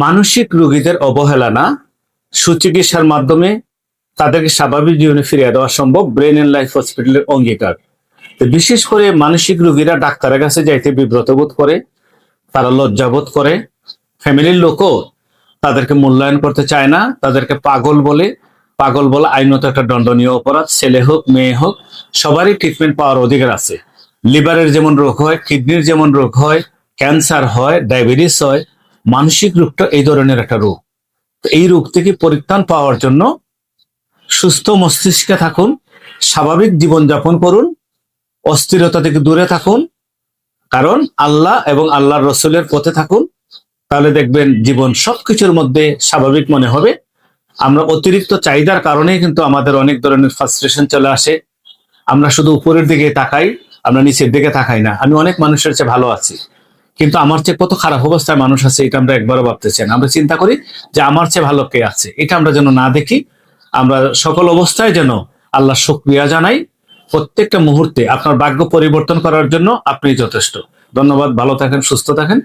মানসিক রোগীদের অবহেলা না, সুচিকিৎসার মাধ্যমে তাদেরকে স্বাভাবিক জীবনে ফিরিয়ে দেওয়া সম্ভব। ব্রেন এন্ড লাইফ হসপিটালের অঙ্গীকার। তো বিশেষ করে মানসিক রোগীরা ডাক্তারের কাছে যাইতে বিব্রত বোধ করে, তারা লজ্জাবোধ করে, ফ্যামিলির লোকও তাদেরকে মূল্যায়ন করতে চায় না, তাদেরকে পাগল বলে। পাগল বলা আইনত একটা দণ্ডনীয় অপরাধ। ছেলে হোক মেয়ে হোক সবারই ট্রিটমেন্ট পাওয়ার অধিকার আছে। লিভারের যেমন রোগ হয়, কিডনির যেমন রোগ হয়, ক্যান্সার হয়, ডায়াবেটিস হয়, মানসিক রোগটা এই ধরনের একটা রোগ। তো এই রোগ থেকে পরিত্রাণ পাওয়ার জন্য সুস্থ মস্তিষ্কে থাকুন, স্বাভাবিক জীবনযাপন করুন, অস্থিরতা থেকে দূরে থাকুন, কারণ আল্লাহ এবং আল্লাহর রসুলের পথে থাকুন। তাহলে দেখবেন জীবন সবকিছুর মধ্যে স্বাভাবিক মনে হবে। আমরা অতিরিক্ত চাহিদার কারণে কিন্তু আমাদের অনেক ধরনের ফ্রাস্ট্রেশন চলে আসে। আমরা শুধু উপরের দিকে তাকাই, আমরা নিচের দিকে তাকাই না। আমি অনেক মানুষের চেয়ে ভালো আছি, কিন্তু আমার চেয়ে কত খারাপ অবস্থায় মানুষ আছে এটা আমরা একবারও ভাবতে চাই না। আমরা চিন্তা করি যে আমার চেয়ে ভালো কে আছে, এটা আমরা যেন না দেখি। আমরা সকল অবস্থায় যেন আল্লাহ শুকরিয়া জানাই। প্রত্যেকটা মুহূর্তে আপনার ভাগ্য পরিবর্তন করার জন্য আপনি যথেষ্ট। ধন্যবাদ, ভালো থাকেন, সুস্থ থাকেন।